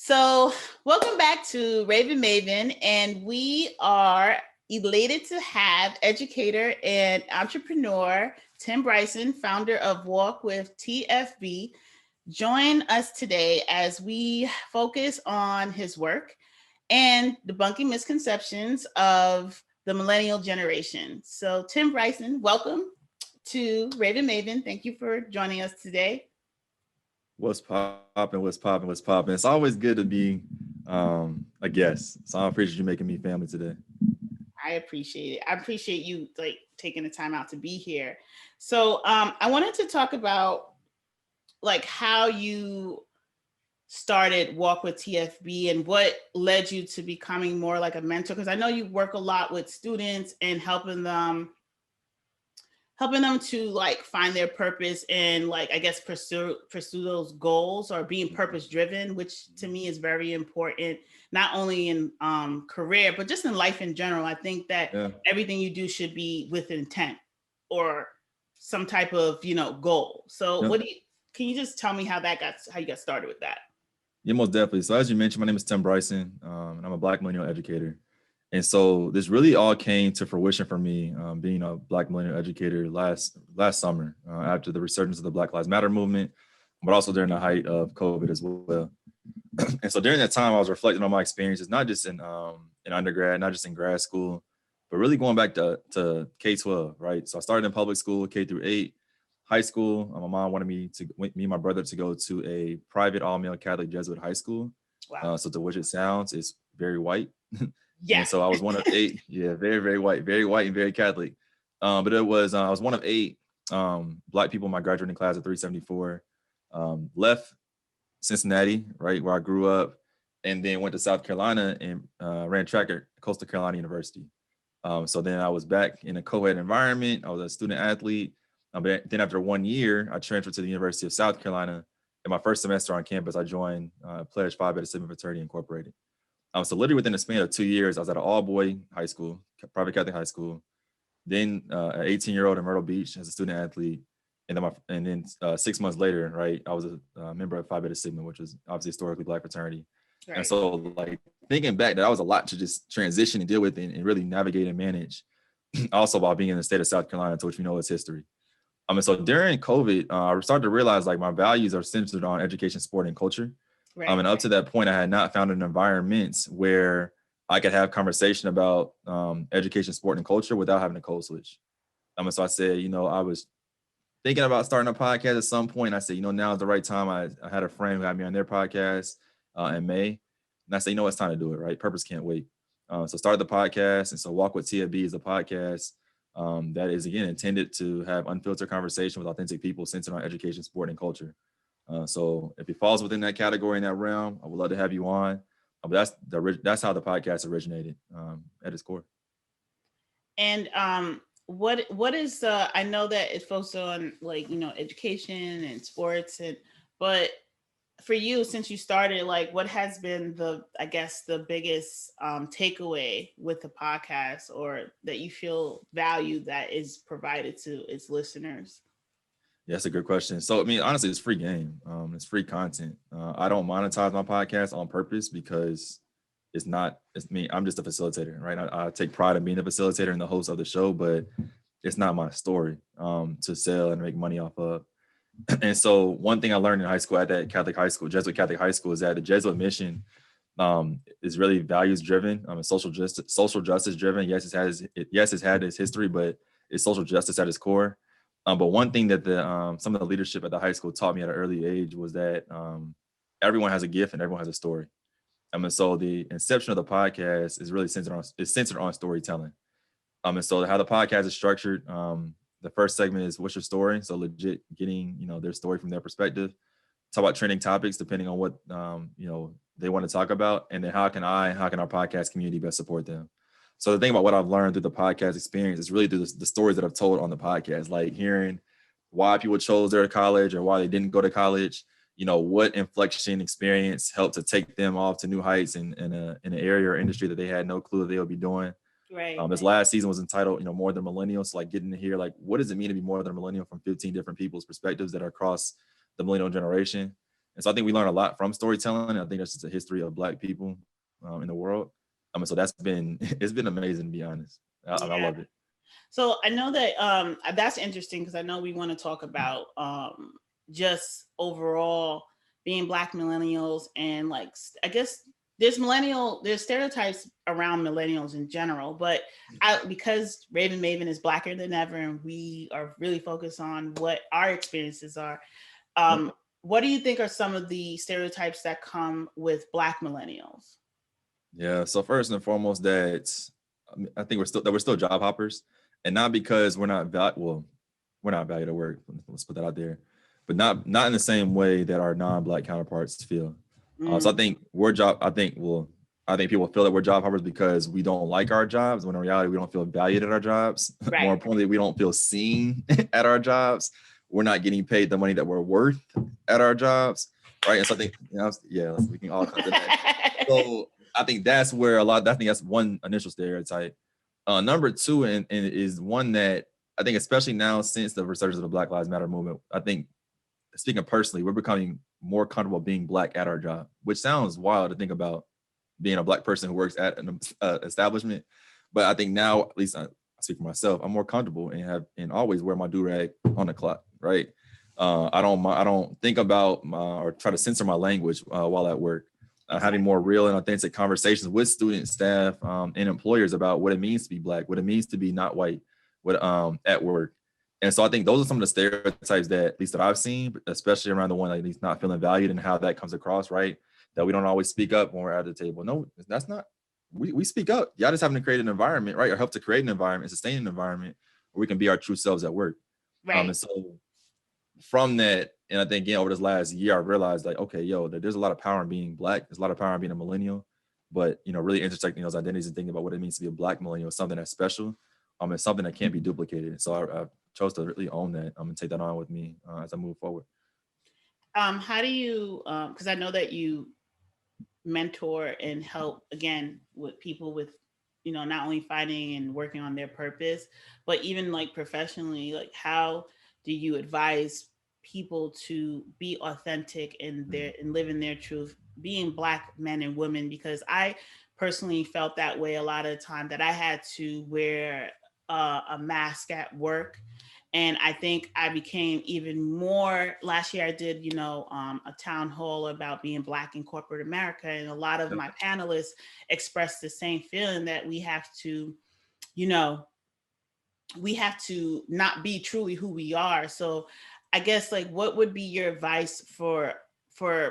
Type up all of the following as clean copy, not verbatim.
So, welcome back to Raven Maven, and we are elated to have educator and entrepreneur Tim Bryson, founder of Walk With TFB, join us today as we focus on his work and debunking misconceptions of the millennial generation. So, Tim Bryson, welcome to Raven Maven. Thank you for joining us today. What's popping? What's popping? What's popping? It's always good to be a guest. So I appreciate you making me family today. I appreciate it. I appreciate you taking the time out to be here. So I wanted to talk about how you started Walk With TFB and what led you to becoming more like a mentor, because I know you work a lot with students and helping them to find their purpose and I guess pursue those goals, or being purpose driven, which to me is very important, not only in career but just in life in general. I think that everything you do should be with intent or some type of goal. So can you just tell me how you got started with that? Yeah, most definitely. So as you mentioned, my name is Tim Bryson, and I'm a Black Millennial Educator. And so this really all came to fruition for me, being a Black Millennial Educator last summer, after the resurgence of the Black Lives Matter movement, but also during the height of COVID as well. And so during that time, I was reflecting on my experiences, not just in undergrad, not just in grad school, but really going back to K-12, right? So I started in public school, K-8, high school. My mom wanted me and my brother to go to a private all-male Catholic Jesuit high school. Wow. So to which it sounds, it's very white. Yeah. And so I was one of 8. Yeah, very, very white and very Catholic. But it was I was one of 8 Black people in my graduating class of 374. Left Cincinnati, right, where I grew up, and then went to South Carolina and ran track at Coastal Carolina University. So then I was back in a co-ed environment. I was a student athlete. But then after 1 year, I transferred to the University of South Carolina. In my first semester on campus, I joined Pledge Phi Beta Sigma Fraternity Incorporated. So literally within the span of 2 years, I was at an all-boy high school, private Catholic high school. Then an 18-year-old in Myrtle Beach as a student athlete. And then 6 months later, right, I was a member of Phi Beta Sigma, which is obviously historically Black fraternity. Right. And so thinking back, that was a lot to just transition and deal with and really navigate and manage. Also while being in the state of South Carolina, to which we know is history. And so during COVID, I started to realize my values are centered on education, sport, and culture. Right. And up to that point, I had not found an environment where I could have conversation about education, sport, and culture without having a code switch. And so I said, I was thinking about starting a podcast at some point. I said, now is the right time. I had a friend who had me on their podcast in May. And I said, it's time to do it, right? Purpose can't wait. So started the podcast. And so Walk With TFB is a podcast that is, again, intended to have unfiltered conversation with authentic people centered on education, sport, and culture. So if it falls within that category, in that realm, I would love to have you on. But that's how the podcast originated at its core. And what is I know that it focuses on education and sports, but for you, since you started, what has been the biggest takeaway with the podcast, or that you feel value that is provided to its listeners? Yeah, that's a good question. So, honestly, it's free game. It's free content. I don't monetize my podcast on purpose because I'm just a facilitator, right? I take pride in being a facilitator and the host of the show, but it's not my story to sell and make money off of. And so one thing I learned in high school at that Catholic high school, Jesuit Catholic high school, is that the Jesuit mission is really values driven, social justice driven. Yes, it's had its history, but it's social justice at its core. But one thing that some of the leadership at the high school taught me at an early age was that everyone has a gift and everyone has a story. And so the inception of the podcast is really centered on storytelling. And so how the podcast is structured, the first segment is what's your story? So legit getting, their story from their perspective. Talk about trending topics depending on what they want to talk about. And then how can our podcast community best support them? So the thing about what I've learned through the podcast experience is really through the stories that I've told on the podcast, like hearing why people chose their college or why they didn't go to college, what inflection experience helped to take them off to new heights in an area or industry that they had no clue that they would be doing. Right. This last season was entitled, More Than Millennials. So getting to hear, what does it mean to be more than a millennial from 15 different people's perspectives that are across the millennial generation. And so I think we learn a lot from storytelling. I think that's just a history of Black people in the world. So it's been amazing, to be honest. I love it. So I know that that's interesting, because I know we want to talk about just overall being Black millennials, and like, I guess there's stereotypes around millennials in general, but because Raven Maven is Blacker than ever, and we are really focused on what our experiences are. What do you think are some of the stereotypes that come with Black millennials? Yeah. So first and foremost, I think we're still job hoppers, and not because we're not valued at work. Let's put that out there, but not in the same way that our non-Black counterparts feel. So I think I think people feel that we're job hoppers because we don't like our jobs, when in reality we don't feel valued at our jobs. Right. More importantly, we don't feel seen at our jobs. We're not getting paid the money that we're worth at our jobs, right? And so I think, we can all come to that. So I think that's where I think that's one initial stereotype. Number two, and is one that I think, especially now since the resurgence of the Black Lives Matter movement, I think, speaking personally, we're becoming more comfortable being Black at our job, which sounds wild to think about, being a Black person who works at an establishment. But I think now, at least I speak for myself, I'm more comfortable and always wear my do-rag on the clock, right? I don't think about or try to censor my language while at work. Having more real and authentic conversations with students, staff, and employers about what it means to be Black, what it means to be not white, at work. And so I think those are some of the stereotypes that, at least that I've seen, especially around the one at least not feeling valued, and how that comes across, right? That we don't always speak up when we're at the table. No, that's not. We speak up. Y'all just having to create an environment, right? Or help to create an environment, sustain an environment where we can be our true selves at work. Right. And so from that, and I think, again, over this last year, I realized, like, okay, there's a lot of power in being Black. There's a lot of power in being a millennial, but, really intersecting those identities and thinking about what it means to be a Black millennial is something that's special. It's something that can't be duplicated. And so I chose to really own that and take that on with me as I move forward. How do you, because I know that you mentor and help, again, with people with, not only finding and working on their purpose, but even like professionally, like how do you advise people to be authentic and live in their truth, being Black men and women? Because I personally felt that way a lot of the time, that I had to wear a mask at work. And I think I became even more. Last year I did, a town hall about being Black in corporate America. And a lot of my panelists expressed the same feeling, that we have to not be truly who we are. So I guess, like, what would be your advice for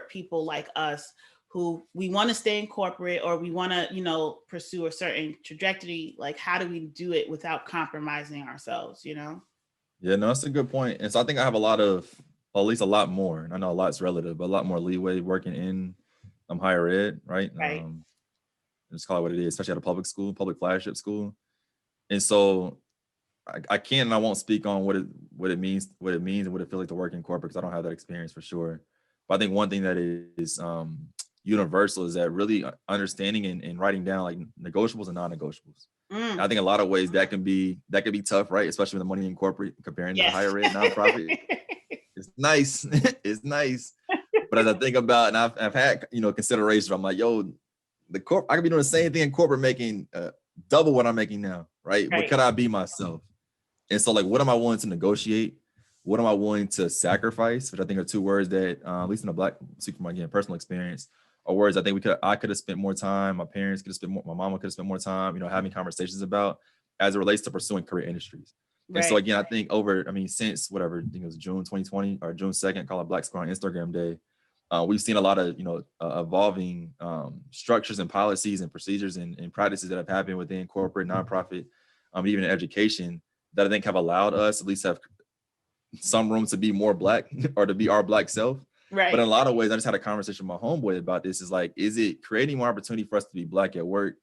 people like us who we want to stay in corporate, or we want to, pursue a certain trajectory? Like, how do we do it without compromising ourselves, Yeah, no, that's a good point. And so I think I have at least a lot more, and I know a lot's relative, but a lot more leeway working in higher ed, right? Right. Just call it what it is, especially at a public flagship school. And so I can and I won't speak on what it means and what it feels like to work in corporate, because I don't have that experience for sure. But I think one thing that is universal is that really understanding and writing down, like, negotiables and non-negotiables. I think a lot of ways that can be tough, right? Especially with the money in corporate comparing to higher ed nonprofit. It's nice. It's nice. But as I think about, and I've had, consideration, I'm like, I could be doing the same thing in corporate, making double what I'm making now, right? But could I be myself? And so, like, what am I willing to negotiate? What am I willing to sacrifice? Which I think are two words that, at least in the Black, speaking from my, again, personal experience, are words I think I could have spent more time. My parents could have spent more. My mama could have spent more time, having conversations about, as it relates to pursuing career industries. Right. And so again, I think since whatever, I think it was June 2020 or June 2nd, call it Black Square on Instagram Day, we've seen a lot of, evolving structures and policies and procedures and practices that have happened within corporate, nonprofit, even in education, that I think have allowed us at least have some room to be more Black or to be our Black self. Right. But in a lot of ways, I just had a conversation with my homeboy about this. Is like, is it creating more opportunity for us to be Black at work,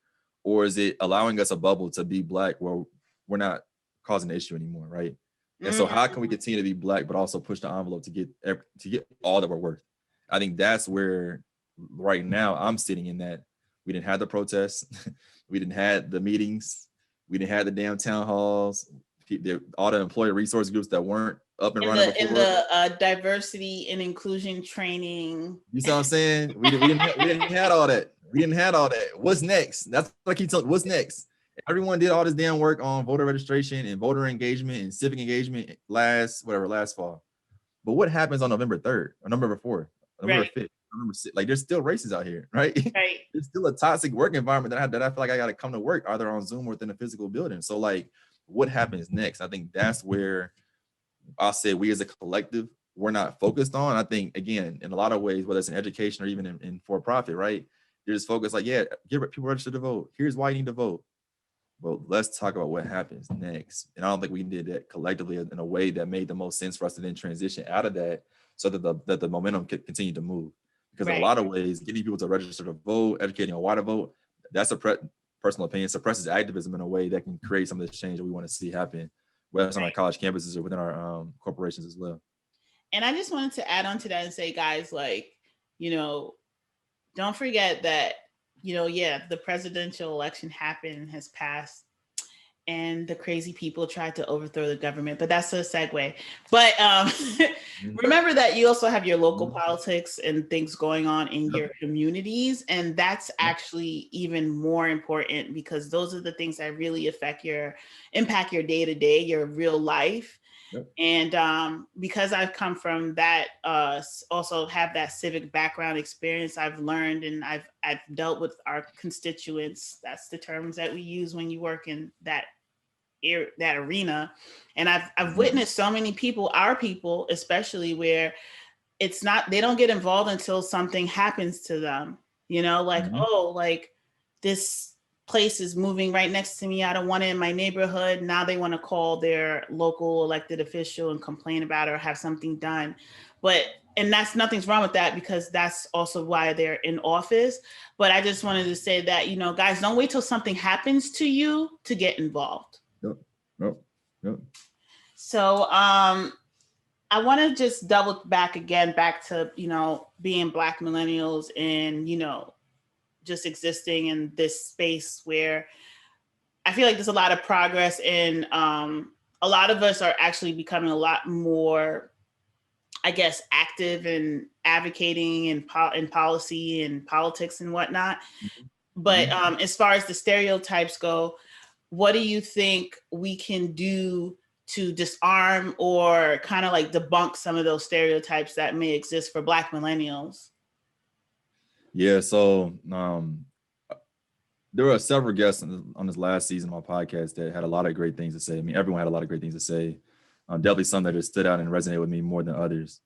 or is it allowing us a bubble to be Black where we're not causing the issue anymore, right? And so, how can we continue to be Black but also push the envelope to get all that we're worth? I think that's where right now I'm sitting in that. We didn't have the protests, we didn't have the meetings, we didn't have the damn town halls. all the employee resource groups that weren't up and in running the before. in the diversity and inclusion training. You see what I'm saying? We didn't have all that. We didn't have all that. What's next? That's what I keep telling. What's next? Everyone did all this damn work on voter registration and voter engagement and civic engagement last fall. But what happens on November 3rd or November 4th, November 5th, November 6th? Like, there's still races out here, right? Right. There's still a toxic work environment that I feel like I got to come to work either on Zoom or within a physical building. So like, what happens next? I think that's where I'll say we as a collective, we're not focused on. I think, again, in a lot of ways, whether it's in education or even in for-profit, right? You're just focused like, yeah, get people registered to vote. Here's why you need to vote. Well, let's talk about what happens next. And I don't think we did that collectively in a way that made the most sense for us to then transition out of that so that the momentum could continue to move. Because in a lot of ways, getting people to register to vote, educating on why to vote, that's a personal opinion, suppresses activism in a way that can create some of this change that we want to see happen, whether it's on our college campuses or within our corporations as well. And I just wanted to add on to that and say, guys, like, don't forget that, the presidential election happened, has passed, and the crazy people tried to overthrow the government, but that's a segue. But remember that you also have your local politics and things going on in your communities. And that's actually even more important because those are the things that really impact your day-to-day, your real life. And because I've come from that, also have that civic background experience, I've learned and I've dealt with our constituents. That's the terms that we use when you work in that arena. And I've witnessed so many people, our people especially, where they don't get involved until something happens to them. Like this place is moving right next to me. I don't want it in my neighborhood. Now they want to call their local elected official and complain about it or have something done. And nothing's wrong with that because that's also why they're in office. But I just wanted to say that, guys, don't wait till something happens to you to get involved. Yep. So I want to just double back to, being Black millennials and, just existing in this space where I feel like there's a lot of progress and a lot of us are actually becoming a lot more, I guess, active and advocating in policy and politics and whatnot. But as far as the stereotypes go, what do you think we can do to disarm or kind of like debunk some of those stereotypes that may exist for Black millennials? Yeah, so there were several guests on this last season of my podcast that had a lot of great things to say. I mean, everyone had a lot of great things to say. Definitely some that just stood out and resonated with me more than others.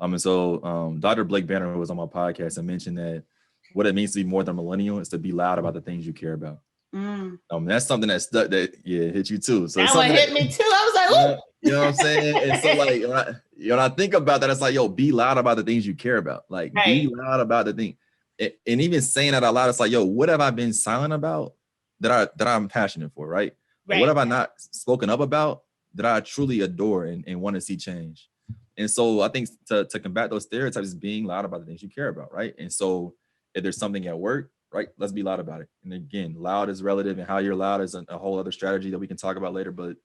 And so Dr. Blake Banner was on my podcast and mentioned that what it means to be more than a millennial is to be loud about the things you care about. That's something that stuck hit you too. So that one hit me too. I was like, ooh. You know what I'm saying? And so like when I think about that, it's like, be loud about the things you care about. Like be loud about the thing. And even saying that out loud, it's like, what have I been silent about that I'm passionate for, right? What have I not spoken up about that I truly adore and want to see change? And so I think to combat those stereotypes is being loud about the things you care about, right? And so if there's something at work, right, let's be loud about it. And again, loud is relative, and how you're loud is a whole other strategy that we can talk about later. But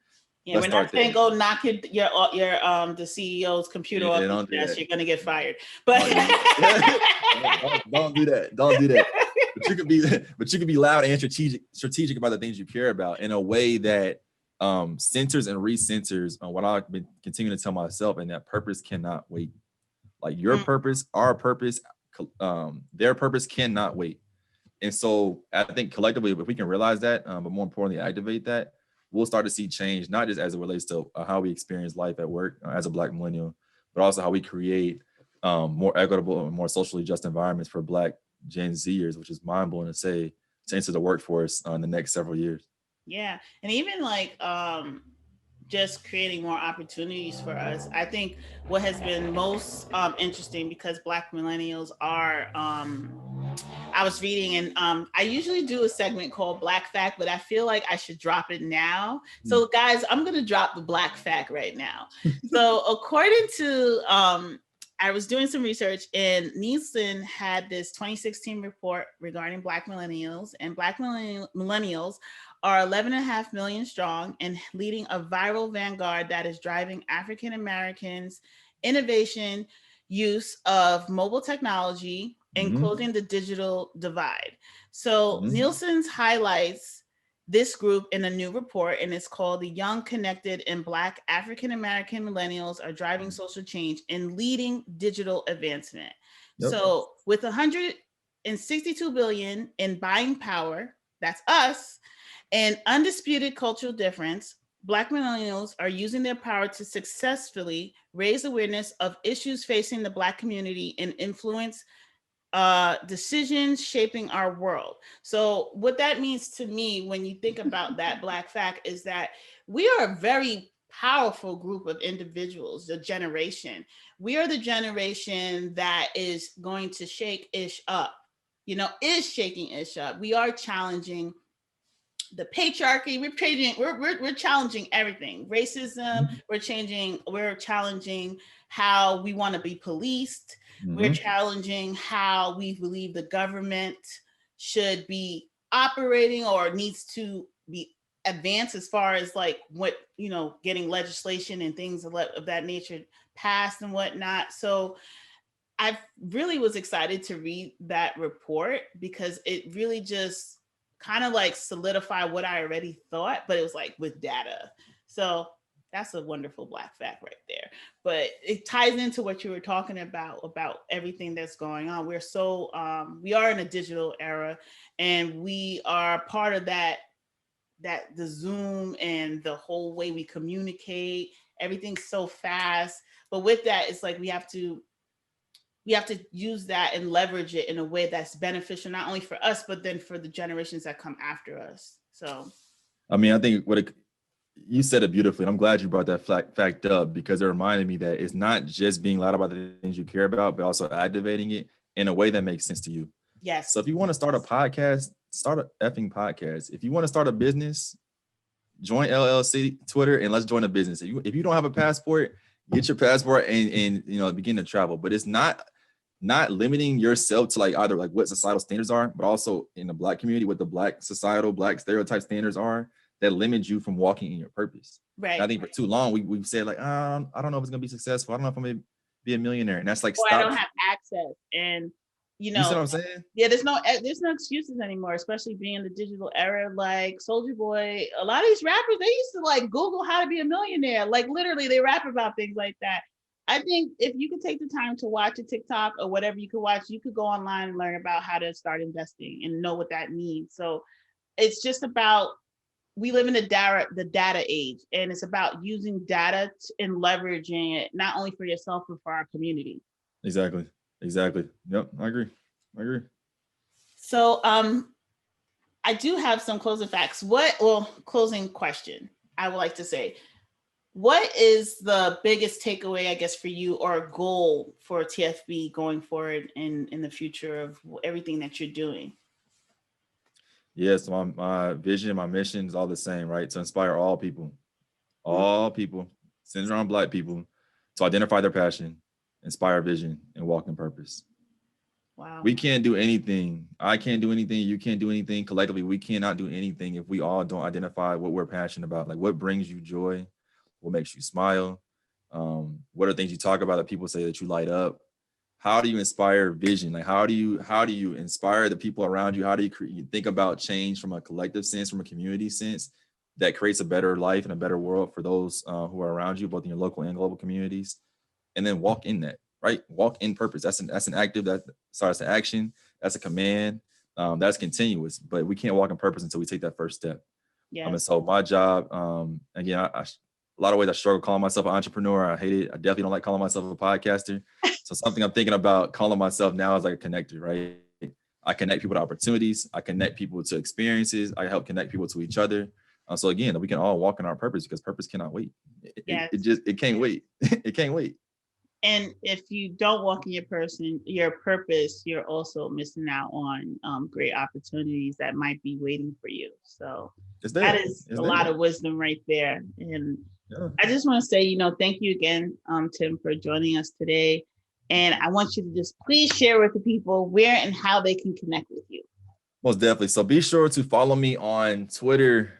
yeah, we're not saying go knock your the CEO's computer off your desk. You're gonna get fired. But don't do that. Don't do that. But you could be loud and strategic about the things you care about in a way that centers and recenters on what I've been continuing to tell myself, and that purpose cannot wait. Like your purpose, our purpose, their purpose cannot wait. And so I think collectively, if we can realize that, but more importantly, activate that, we'll start to see change, not just as it relates to how we experience life at work as a Black millennial, but also how we create more equitable and more socially just environments for Black Gen Zers, which is mind-blowing to say, to enter the workforce in the next several years. Yeah. And even like just creating more opportunities for us. I think what has been most interesting, because Black millennials are, I was reading, and I usually do a segment called Black Fact, but I feel like I should drop it now. So guys, I'm going to drop the Black Fact right now. So according to, I was doing some research, and Nielsen had this 2016 report regarding Black millennials, and Black millennials are 11.5 million strong and leading a viral vanguard that is driving African Americans' innovation, use of mobile technology, and closing the digital divide. So Nielsen's highlights this group in a new report, and it's called "The Young, Connected, and Black African American Millennials Are Driving Social Change and Leading Digital Advancement." Yep. So with 162 billion in buying power, that's us, and undisputed cultural difference, Black millennials are using their power to successfully raise awareness of issues facing the Black community and influence decisions shaping our world. So what that means to me when you think about that Black fact is that we are a very powerful group of individuals, the generation. We are the generation that is going to shake ish up, is shaking ish up. We are challenging the patriarchy. We're challenging everything. Racism, we're challenging how we want to be policed. We're challenging how we believe the government should be operating or needs to be advanced as far as like what, getting legislation and things of that nature passed and whatnot. So I really was excited to read that report because it really just kind of like solidify what I already thought, but it was like with data. So that's a wonderful Black fact right there. But it ties into what you were talking about everything that's going on. We are in a digital era, and we are part of that the Zoom and the whole way we communicate, everything's so fast. But with that, it's like we have to use that and leverage it in a way that's beneficial, not only for us, but then for the generations that come after us. So, I mean, I think you said it beautifully. I'm glad you brought that fact up because it reminded me that it's not just being loud about the things you care about, but also activating it in a way that makes sense to you. Yes. So if you want to start a podcast, start an effing podcast. If you want to start a business, join LLC Twitter and let's join a business. If you don't have a passport, get your passport and begin to travel. But it's not limiting yourself to like either like what societal standards are, but also in the Black community, what the Black stereotype standards are that limit you from walking in your purpose. Right. And I think for too long we've said like, I don't know if it's gonna be successful. I don't know if I'm gonna be a millionaire. And that's like, I don't have access. And you see what I'm saying? Yeah, there's no excuses anymore, especially being in the digital era. Like Soulja Boy, a lot of these rappers, they used to like Google how to be a millionaire. Like literally they rap about things like that. I think if you could take the time to watch a TikTok or whatever you could watch, you could go online and learn about how to start investing and know what that means. So it's just about, we live in the data age, and it's about using data and leveraging it, not only for yourself, but for our community. Exactly. Yep, I agree. So I do have some closing facts. Closing question, I would like to say. What is the biggest takeaway, I guess, for you or goal for TFB going forward in the future of everything that you're doing? Yes, my vision, my mission is all the same, right? To inspire all people, centered around Black people, to identify their passion, inspire vision, and walk in purpose. Wow. We can't do anything. I can't do anything. You can't do anything. Collectively, we cannot do anything if we all don't identify what we're passionate about. Like what brings you joy, what makes you smile, what are things you talk about that people say that you light up. How do you inspire vision? Like how do you inspire the people around you? How do you think about change from a collective sense, from a community sense that creates a better life and a better world for those who are around you, both in your local and global communities, and then walk in that. Right? Walk in purpose. That's an active, that's an action. That's a command. That's continuous, but we can't walk in purpose until we take that first step. Yeah. And so my job, again, a lot of ways I struggle calling myself an entrepreneur. I hate it. I definitely don't like calling myself a podcaster. So something I'm thinking about calling myself now is like a connector, right? I connect people to opportunities. I connect people to experiences. I help connect people to each other. So again, we can all walk in our purpose because purpose cannot wait. It can't wait. It can't wait. And if you don't walk in your purpose, you're also missing out on great opportunities that might be waiting for you. So that is a lot of wisdom right there. And I just want to say, thank you again, Tim, for joining us today. And I want you to just please share with the people where and how they can connect with you. Most definitely. So be sure to follow me on Twitter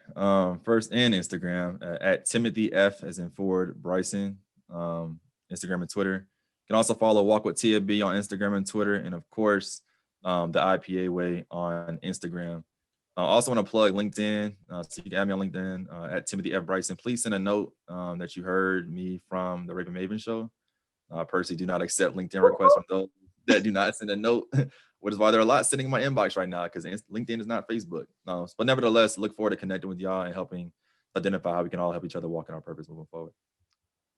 first and Instagram at Timothy F as in Ford Bryson, Instagram and Twitter. You can also follow Walk With TFB on Instagram and Twitter, and of course, the IPA Way on Instagram. I also want to plug LinkedIn, so you can add me on LinkedIn at Timothy F Bryson. Please send a note that you heard me from the Raven Maven show. I personally do not accept LinkedIn requests from those that do not send a note, which is why there are a lot sitting in my inbox right now because LinkedIn is not Facebook. But nevertheless, look forward to connecting with y'all and helping identify how we can all help each other walk in our purpose moving forward.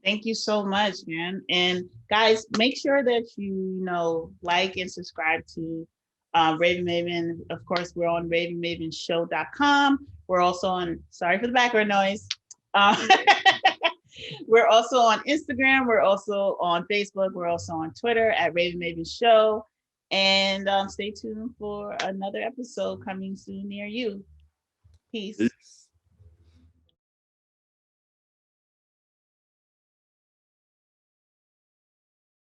Thank you so much, man. And guys, make sure that you like and subscribe to Raven Maven. Of course, we're on ravenmavenshow.com. We're also on, sorry for the background noise. We're also on Instagram. We're also on Facebook. We're also on Twitter at Raven Maven Show. And stay tuned for another episode coming soon near you. Peace.